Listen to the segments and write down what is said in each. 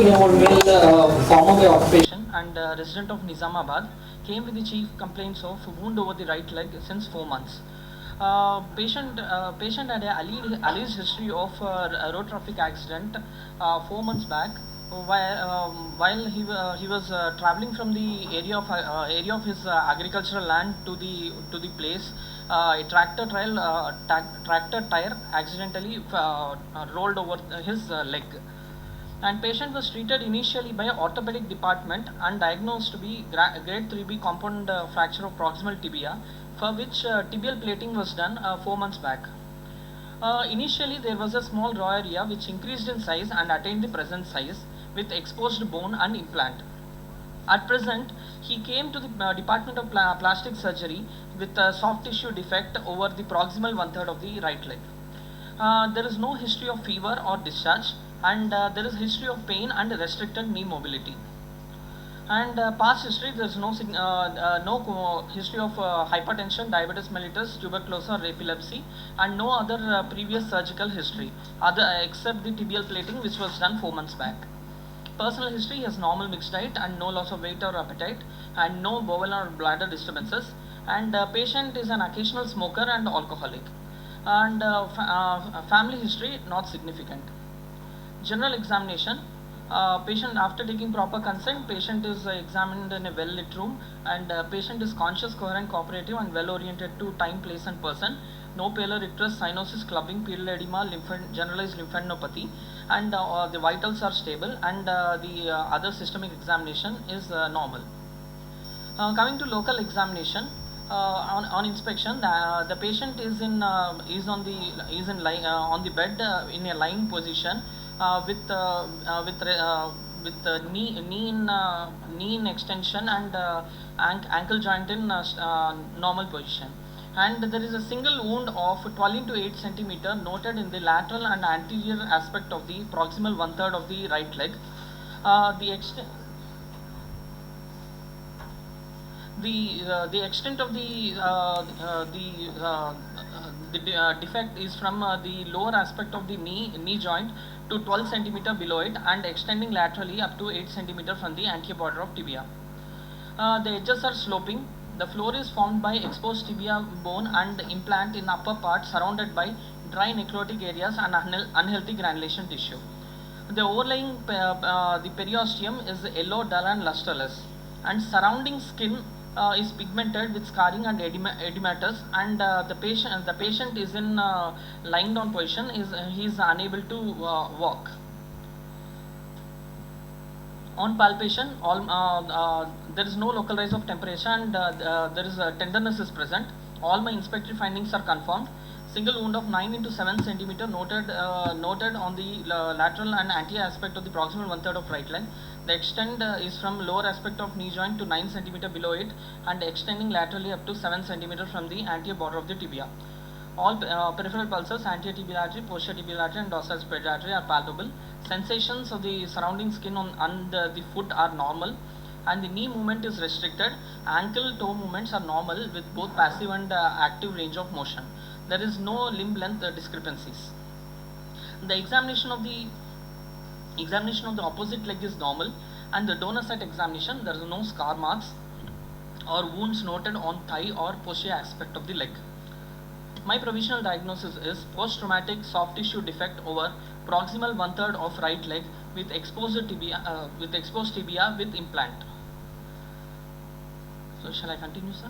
40-year-old male farmer by occupation and resident of Nizamabad came with the chief complaints of wound over the right leg since 4 months. Patient had a alleged history of a road traffic accident 4 months back, while he was traveling from the area of his agricultural land to the place. A tractor tire accidentally rolled over his leg, and patient was treated initially by orthopedic department and diagnosed to be grade 3B compound fracture of proximal tibia, for which tibial plating was done 4 months back. Initially, there was a small raw area which increased in size and attained the present size with exposed bone and implant. At present, he came to the Department of Plastic Surgery with a soft tissue defect over the proximal one-third of the right leg. There is no history of fever or discharge, and there is history of pain and restricted knee mobility. And past history, there is no history of hypertension, diabetes mellitus, tuberculosis or epilepsy, and no other previous surgical history except the tibial plating, which was done 4 months back. Personal history has normal mixed diet and no loss of weight or appetite, and no bowel or bladder disturbances, and patient is an occasional smoker and alcoholic, and family history not significant. General examination. Patient, after taking proper consent, patient is examined in a well lit room, and patient is conscious, coherent, cooperative and well oriented to time, place and person. No pallor, icterus, cyanosis, clubbing, pleural edema, generalized lymphadenopathy, and the vitals are stable, and the other systemic examination is normal. Coming to local examination, on inspection, the patient is on the bed in a lying position, with knee in extension and ankle joint in normal position. And there is a single wound of 12 into 8 centimeter noted in the lateral and anterior aspect of the proximal one-third of the right leg. The extent of the defect is from the lower aspect of the knee joint to 12 centimeter below it, and extending laterally up to 8 centimeter from the anterior border of tibia. The edges are sloping. The floor is formed by exposed tibia bone and implant in upper part, surrounded by dry necrotic areas and unhealthy granulation tissue. The overlying the periosteum is yellow, dull and lusterless, and surrounding skin is pigmented with scarring and edematous, and the patient is in lying down position. He is unable to walk. On palpation, there is no local rise of temperature, and there is tenderness is present. All my inspectory findings are confirmed. Single wound of 9 into 7 centimeter noted on the lateral and anterior aspect of the proximal one-third of right leg. The extent is from lower aspect of knee joint to 9 centimeter below it, and extending laterally up to 7 centimeter from the anterior border of the tibia. All peripheral pulses, anterior tibial artery, posterior tibial artery and dorsal spread artery are palpable. Sensations of the surrounding skin on the foot are normal, and the knee movement is restricted. Ankle toe movements are normal with both passive and active range of motion. There is no limb length discrepancies. The examination of the opposite leg is normal, and the donor site examination, there is no scar marks or wounds noted on thigh or posterior aspect of the leg. My provisional diagnosis is post-traumatic soft tissue defect over proximal one-third of right leg with exposed tibia with implant. So shall I continue, sir?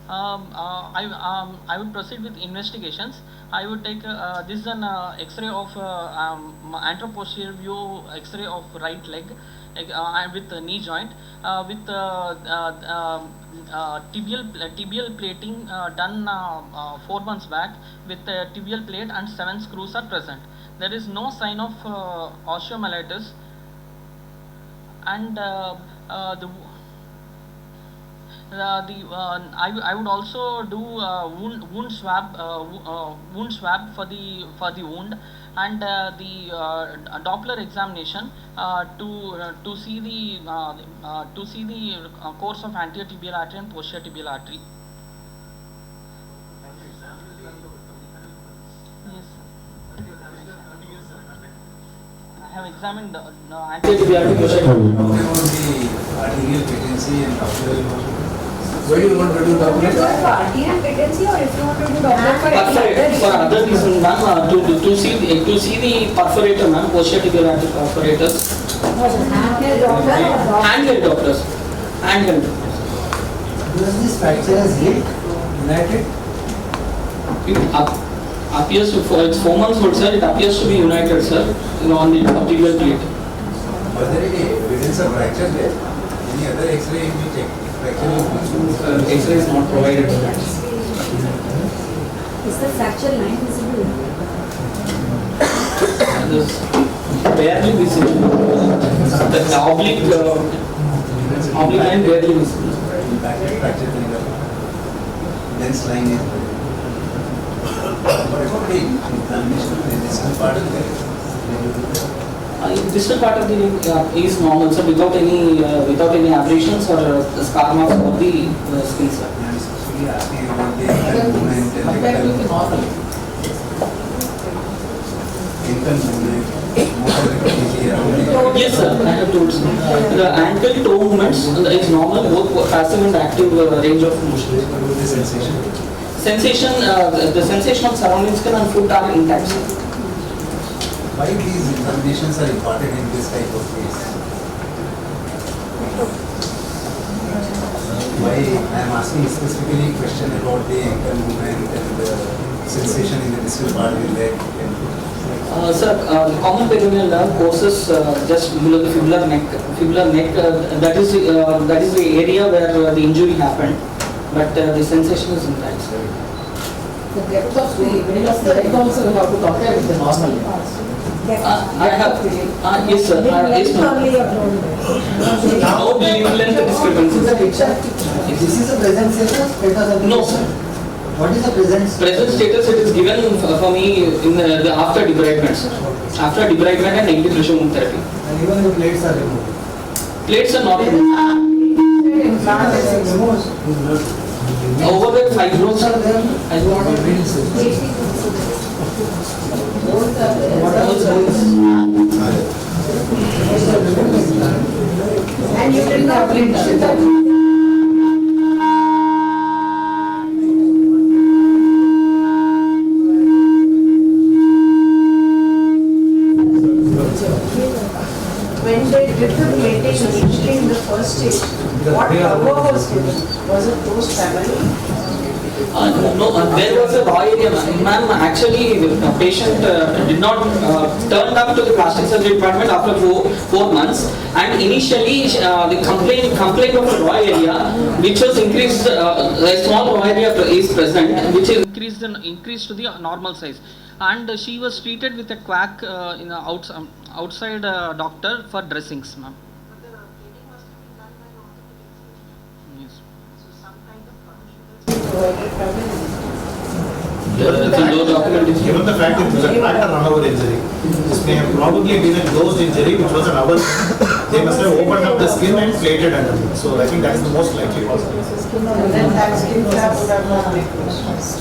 I would proceed with investigations. I would take this is an X-ray of anteroposterior view X-ray of right leg with knee joint with tibial plating done 4 months back with tibial plate, and 7 screws are present. There is no sign of osteomyelitis, and I would also do wound swab for the wound, and the Doppler examination to see the course of anterior tibial artery and posterior tibial artery. Yes. have examined Talking about the arterial patency and doctoral. Where do you want to do doctorate? For arterial patency, or if you want to do doctorate for other reasons, ma'am, to see the perforator, ma'am, posterior artery perforators. Handheld doctors. Handheld doctors. Does this fracture as hip united? It appears to, for it's 4 months old, sir. It appears to be united, sir, on the arterial plate. Was there any evidence of fracture there? Any other X-ray we check? Fracture X-ray is not provided. Is the fracture line visible? This barely visible. The oblique line barely visible. Back fracture dense line is there. What about the inflammation in the distal part of the Distal part of the leg is normal, sir, without any abrasions or scar marks or the skin, sir. I'm especially asking about the ankle movement and ankle movement, motor activity around the Yes, sir, I have told, sir. The ankle toe movements is normal, both passive and active range of motion. What about the sensation? The sensation of surrounding skin and foot are intact, sir. Why these examinations are important in this type of case? Why I am asking specifically question about the ankle movement and the sensation in the distal part of the leg. Sir, the common peroneal nerve courses just below the fibular neck. That is the area where the injury happened, but the sensation is intact, sir. The depth of the middle of the leg also you have to compare with the normal. I have, yes, sir. Yes, ma'am. No length discrepancies. This is the present status? No, sir. What is the present status? Present status, it is given for me in the after debridement, sir. After debridement and negative pressure wound therapy. And even the plates are removed. Plates are not removed. Over the fibrosis are there. I don't know. What else? And you did not mention that. When they did the plating initially in the first stage, what cover was given? Was it post-family? No, there was a raw area, ma'am. Actually, the patient did not turn up to the plastic surgery department after 4 months, and initially the complaint of the raw area, which was increased, a small raw area is present, which is increased to the normal size, and she was treated with a quack in a outside doctor for dressings, ma'am. Given the fact it was a tractor runover injury, this may have probably been a closed injury which was an hour. They must have opened up the skin and plated underneath. So I think that is the most likely possible. And then that skin flap would have not been closed.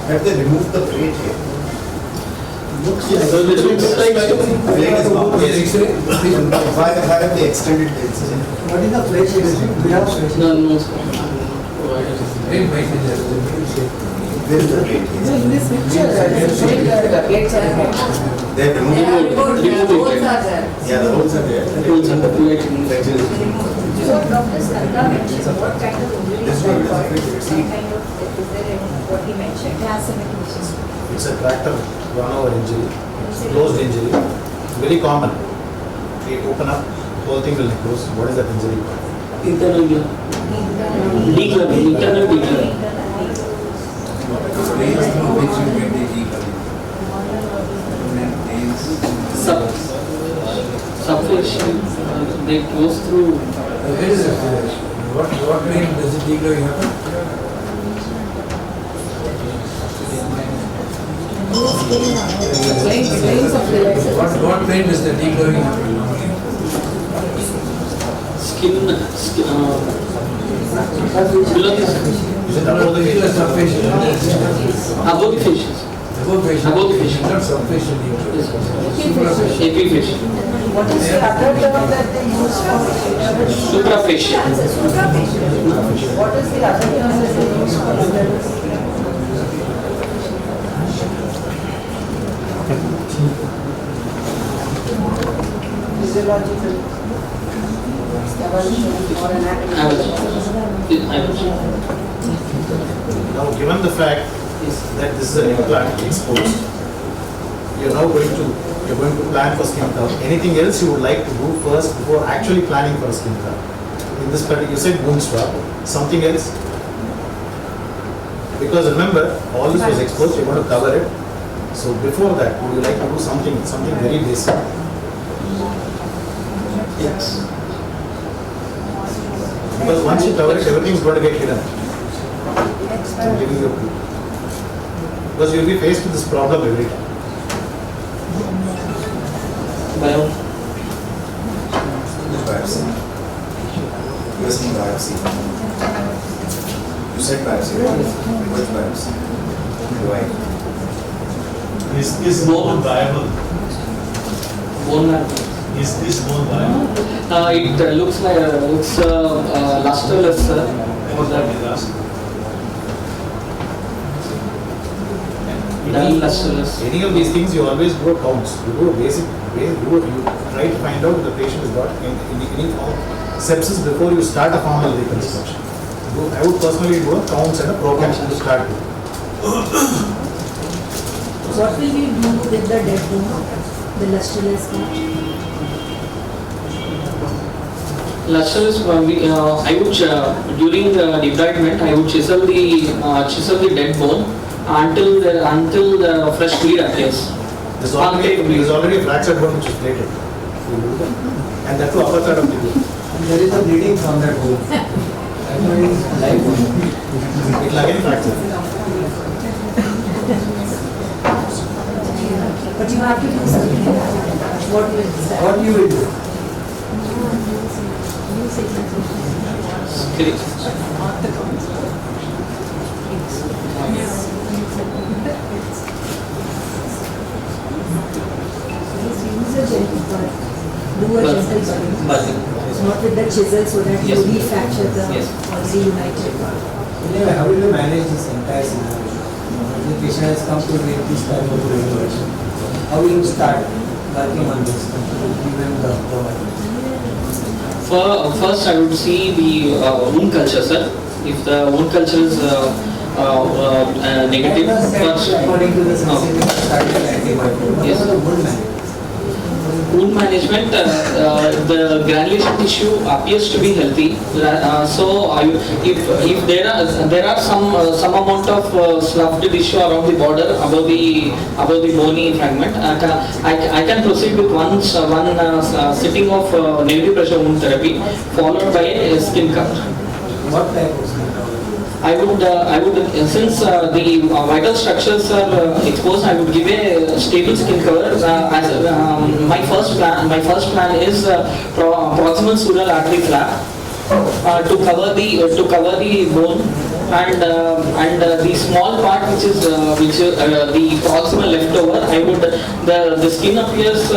Have they removed the plate here? Looks Yeah, so it looks like Why have they extended the incision? What is the plate size? We have plate. no. Where is the plate? In this picture, the plates are there. They have removed it. Yeah, the holes are there. So Dr. Skanda mentioned what kind of injury is that for? Some kind of, is there what he mentioned? It's a tractor runover injury, closed injury, very common. They open up, whole thing will close. What is that injury? Internal decluttering. Veins through which you get the decluttering. Veins. Subfacial, they goes through. Where is it? What vein does it decluttering happen? What vein does the decluttering happen normally? Skin, below the skin. Is it above the facial? Above the facials. Above facial. Above the facial. Not subfacial. Yes. Suprafacial. Epifacial. What is the other term that they use for it? Suprafacial. Suprafacial. What is the other term that they use for it? Physiological avulsion or anatomy. Now, given the fact that this is an implant exposed, you're going to plan for skin curve. Anything else you would like to do first before actually planning for a skin curve? In this particular, you said wound swab. Something else? Because remember, all this was exposed, you're going to cover it. So before that, would you like to do something very basic? Yes. Because once you cover it, everything's going to get hidden. I'm giving you a clue. Because you'll be faced with this problem every time. Bio. Biopsy. You are saying biopsy. You said biopsy, right? Which biopsy? Why? Is this bone viable? Bone marrow. Is this bone viable? It looks like lusterless. What that is asked. Dull lusterless. Any of these things, you always do a counts. You do a basic, you try to find out if the patient has got any form sepsis before you start a formal reconstruction. I would personally do a counts and a program to start with. What will you do with the dead bone, the lusterless part? Lusterless, I would during the debridement, I would chisel the dead bone until the fresh bleed appears. There's already a fractured bone which is plated. And that too upper side of the bone. There is a bleeding from that bone. That one is live bone. It will again fracture. But you have to do something. What will that? What you will do? Use a gentle part. Do a gentle spring. Not with the chisel so that you Yes. refracture the Yes. already united part. Anyway, how will you manage this entire scenario? The patient has come to make this type of regulation. How will you start working on this? Given the First, I would see the wound culture, sir. If the wound culture is negative, first, according to the sensitivity started antibiotic. Yes. What about the wound management? wound management, the granulation tissue appears to be healthy. If there are some amount of sloughed tissue around the border above the bony fragment, I can proceed with one sitting of negative pressure wound therapy followed by a skin cut. What type of skin? I would since the vital structures are exposed, I would give a stable skin cover. My first plan is proximal sural artery flap to cover the bone, and the small part which is the proximal leftover. I would the skin appears.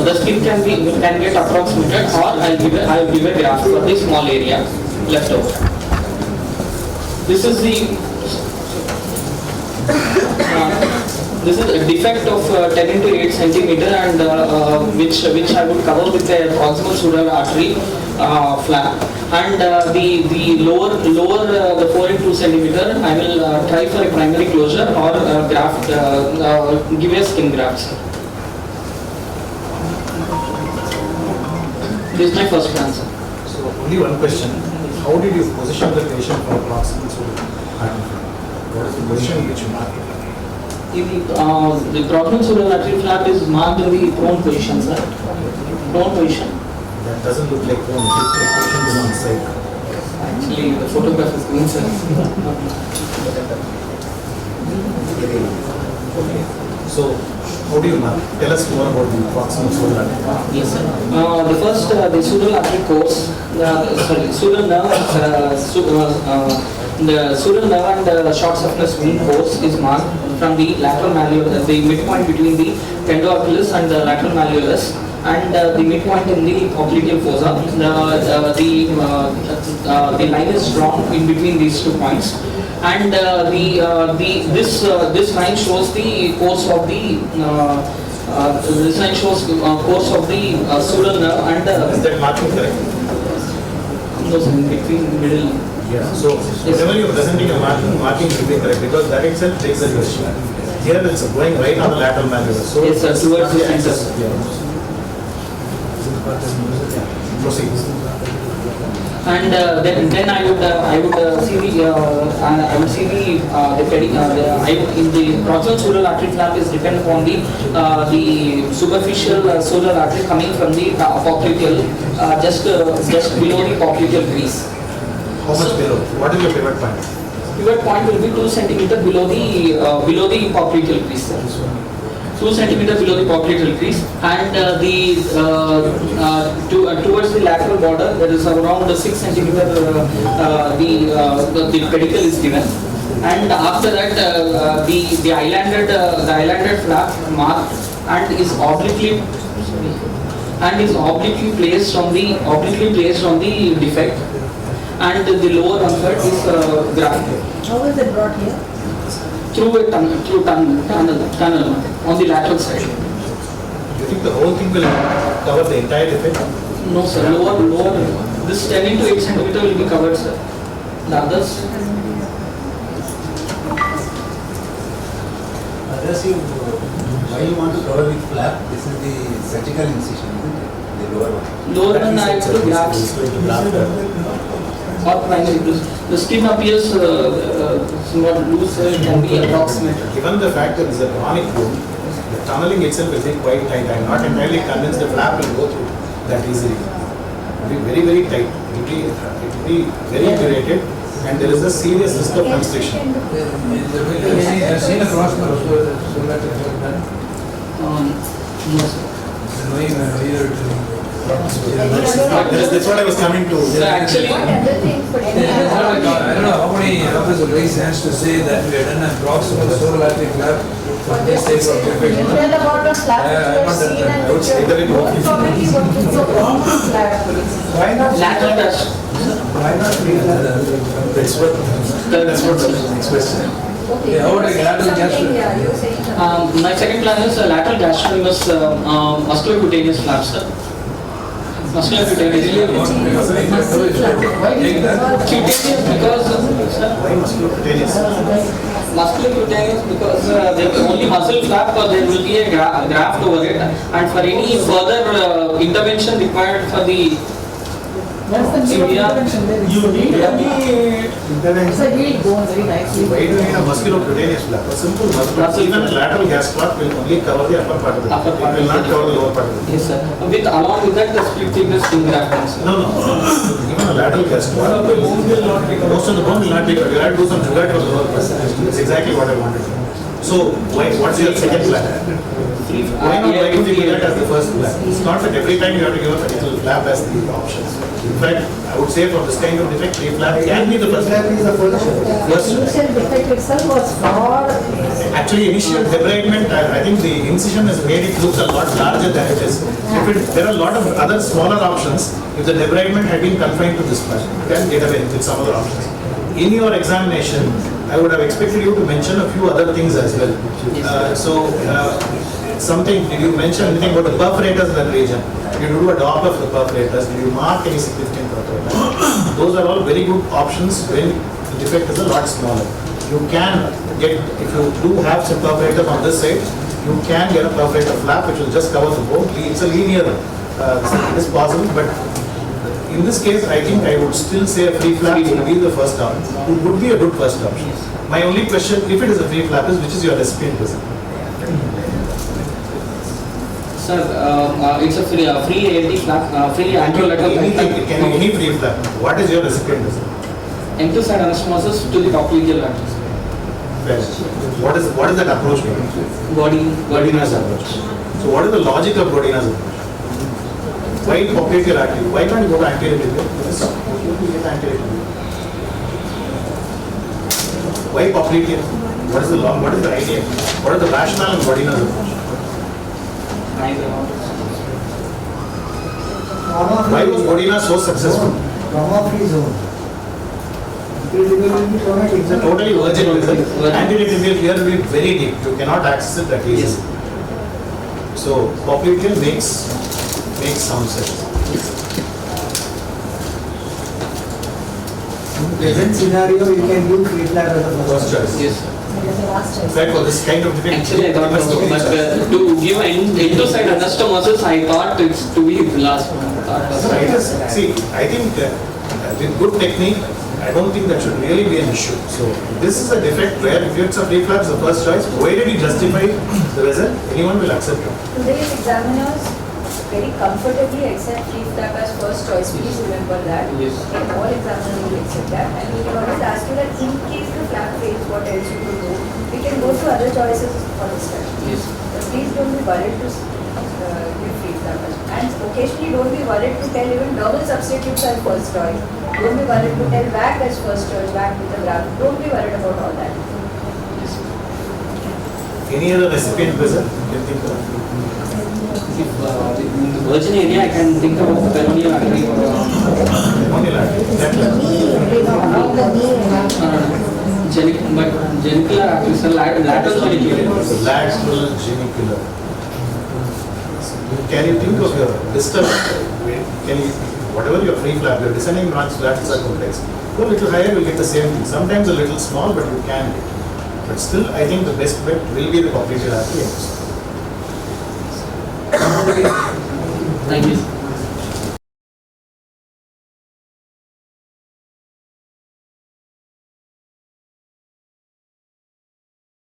The skin can get approximated, or I'll give a graft for the small area left over. This is a defect of 10 into 8 centimeter, and which I would cover with a proximal sural artery flap, and the lower the 4 into 2 centimeter I will try for a primary closure or graft, give a skin graft. This is my first plan, sir. So only one question. How did you position the patient for proximal sural artery flap? What is the position which you marked? The proximal sural artery flap is marked in the prone position, sir. Prone position. That doesn't look like one. It looks like patient is on side. Actually, the photograph is green, sir. So, how do you mark? Tell us more about the proximal sural artery flap. Yes, sir. The first, the sural artery course, sural nerve, the sural nerve and short surface vein course is marked from the lateral malleolus, the midpoint between the tendo-achilles and the lateral malleolus, and the midpoint in the popliteal fossa. The line is drawn in between these 2 points, and this line shows the course of the course of the sural nerve and Is that marking correct? in between middle. Yeah. So whenever you're presenting a marking should be correct, because that itself takes a question. Here it's going right on the lateral malleolus. So Yes, sir, towards the center. Proceed. And then I would see the proximal sural artery flap is dependent upon the superficial sural artery coming from the popliteal, just below the popliteal crease. How much below? What is your pivot point? Pivot point will be 2 centimeter below the popliteal crease, sir. 2 centimeter below the popliteal crease, and towards the lateral border there is around 6 centimeter the pedicle is given, and after that the islanded flap marked and is obliquely placed on the defect, and the lower one third is grafted How is it brought here? through a tunnel on the lateral side. You think the whole thing will cover the entire defect? No, sir. Lower. This 10 into 8 centimeter will be covered, sir. The others. Why you want to cover with flap? This is the surgical incision, isn't it? The lower one. Lower one I have to grafts or primary. The skin appears somewhat loose, it can be approximate. Given the fact that it's a chronic wound, the tunneling itself will be quite tight. I'm not entirely convinced the flap will go through that easily. It will be very, very tight. It will be very irritated, and there is a serious risk of constriction. I've seen a cross so No, sir. That's what I was coming to. So actually, What other things could any I don't know how many offers will raise hands to say that we have done a proximal sural artery flap for this type of defect. Tell about the slab Yeah, which you have seen I and would which say that it you was- probably what is so wrong with slab. Why not? lateral dash. Why not leave That's what the next question. Okay, Yeah, how would I you were lateral saying gastro- something, yeah, you were saying something. My second plan is lateral gastrocnemius musculocutaneous flap, sir. Musculocutaneous flap. Why take that? Cutaneous because, sir, Why musculocutaneous? musculocutaneous because there only muscle flap, or there will be a graft over it, and for any further intervention required for the That's the new Yeah. intervention there. You need any It's intervention. a healed bone very nicely. Why do you need a musculocutaneous flap? A simple muscle. Even a lateral gas flap will only cover the upper part of the Upper part. It will not cover the lower part of the Yes, sir. Along with that, the split thickness skin grafting, sir. No. Even a lateral gas flap, most of the bone will not be covered. You have to do some jugat for the lower part. That's exactly what I wanted. So, what's your second plan? Why not try to figure that as the first plan? It's not that every time you have to give a particular flap as the option. In fact, I would say for this kind of defect, a flap can be the first. First. Initial defect itself was for Actually, initial debridement, I think the incision has made it look a lot larger than it is. There are a lot of other smaller options. If the debridement had been confined to this part, you can get away with some other options. In your examination, I would have expected you to mention a few other things as well. Did you mention anything about the perforators in that region? Did you do a dog of the perforators? Did you mark any significant perforators? Those are all very good options when the defect is a lot smaller. You can get, if you do have some perforators on this side, you can get a perforator flap which will just cover the bone. It's a linear, it is possible, but in this case, I think I would still say a free flap would be the first option. It would be a good first option. My only question, if it is a free flap, is which is your recipient visit? Sir, it's a free ALT flap, free anterolateral Anything, it can be any free flap. What is your recipient visit? enthoside anastomosis to the popliteal arteries. What is that approach mean? Godin's approach. So what is the logic of Godin's approach? Why popliteal artery? Why can't you go to anterior tibial? Get anterior tibial. Why popliteal? What is the law? What is the idea? What is the rationale in Bodina's approach? Why was Bodina so successful? Trauma-free zone. It's a totally virgin vessel. Antidiluvial here will be very deep. You cannot access it that easily. So popliteal makes some sense. In present scenario, you can use free flap as a First choice. Yes. In fact, for this kind of defect, Actually, I thought so, but to give end-to-side anastomosis, I thought it's to be last one. See, I think with good technique, I don't think that should really be an issue. So this is a defect where if it's a free flap, the first choice, provided you justify the result, anyone will accept it. Today's examiners very comfortably accept free flap as first choice. Please remember that. Yes. And all examiners will accept that. And we can always ask you that in case the flap fails, what else you could do? We can go to other choices for discussion. Yes. But please don't be worried to give free flap. And occasionally don't be worried to tell even double substitutes as first choice. Don't be worried to tell back as first choice, back with the graph. Don't be worried about all that. Any other recipient present? You can think of? If in the virgin area, I can think about peroneal artery or Pneumonia artery. genicular artery, so lateral genicular. Lateral genicular. Can you think of your distal? Can you, whatever your free flap, your descending branch flaps are complex. Go a little higher, you'll get the same thing. Sometimes a little small, but you can get. But still, I think the best bet will be the popliteal artery. Thank you.